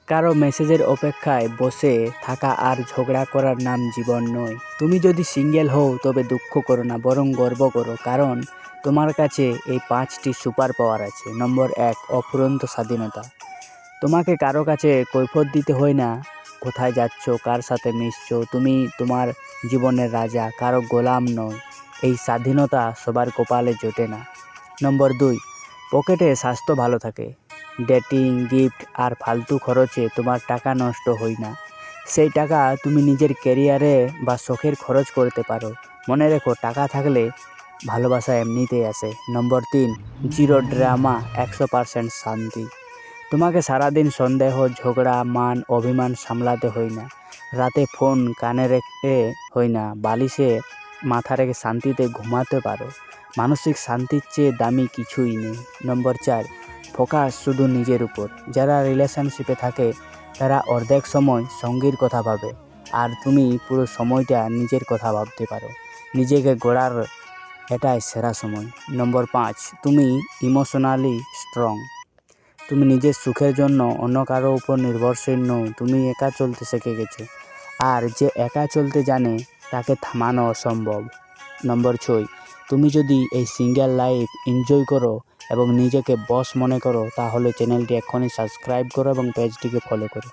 কারো মেসেজের অপেক্ষায় বসে থাকা আর ঝগড়া করার নাম জীবন নয়। তুমি যদি সিঙ্গেল হও তবে দুঃখ করো না, বরং গর্ব করো, কারণ তোমার কাছে এই 5টি সুপার পাওয়ার আছে। নম্বর 1, অফুরন্ত স্বাধীনতা। তোমাকে কারো কাছে কৈফিয়ত দিতে হয় না কোথায় যাচ্ছ, কার সাথে মিশছো। তুমি তোমার জীবনের রাজা, কারো গোলাম নয়। এই স্বাধীনতা সবার কপালে জোটে না। নম্বর 2, পকেটে স্বাস্থ্য ভালো থাকে। ডেটিং, গিফট আর ফালতু খরচে তোমার টাকা নষ্ট হয় না। সেই টাকা তুমি নিজের ক্যারিয়ারে বা শখের খরচ করতে পারো। মনে রেখো, টাকা থাকলে ভালোবাসা এমনিতেই আসে। নম্বর 3, জিরো ড্রামা, 100% শান্তি। তোমাকে সারাদিন সন্দেহ, ঝগড়া, মান অভিমান সামলাতে হয় না। রাতে ফোন কানে রেখে হয় না, বালিশে মাথা রেখে শান্তিতে ঘুমাতে পারো। মানসিক শান্তির চেয়ে দামি কিছুই নেই। নম্বর 4, ফোকাস শুধু নিজের উপর। যারা রিলেশনশিপে থাকে তারা অর্ধেক সময় সঙ্গীর কথা ভাবে, আর তুমি পুরো সময়টা নিজের কথা ভাবতে পারো। নিজেকে গড়ার এটাই সেরা সময়। নম্বর 5, তুমি ইমোশনালি স্ট্রং। তুমি নিজের সুখের জন্য অন্য কারো উপর নির্ভরশীল নও। তুমি একা চলতে শিখে গেছো, আর যে একা চলতে জানে তাকে থামানো অসম্ভব। নম্বর 6, তুমি যদি এই সিঙ্গেল লাইফ এনজয় করো এবং নিজেকে বস মনে করো, তাহলে চ্যানেলটি এক্ষুনি সাবস্ক্রাইব করো এবং পেজটিকে ফলো করো।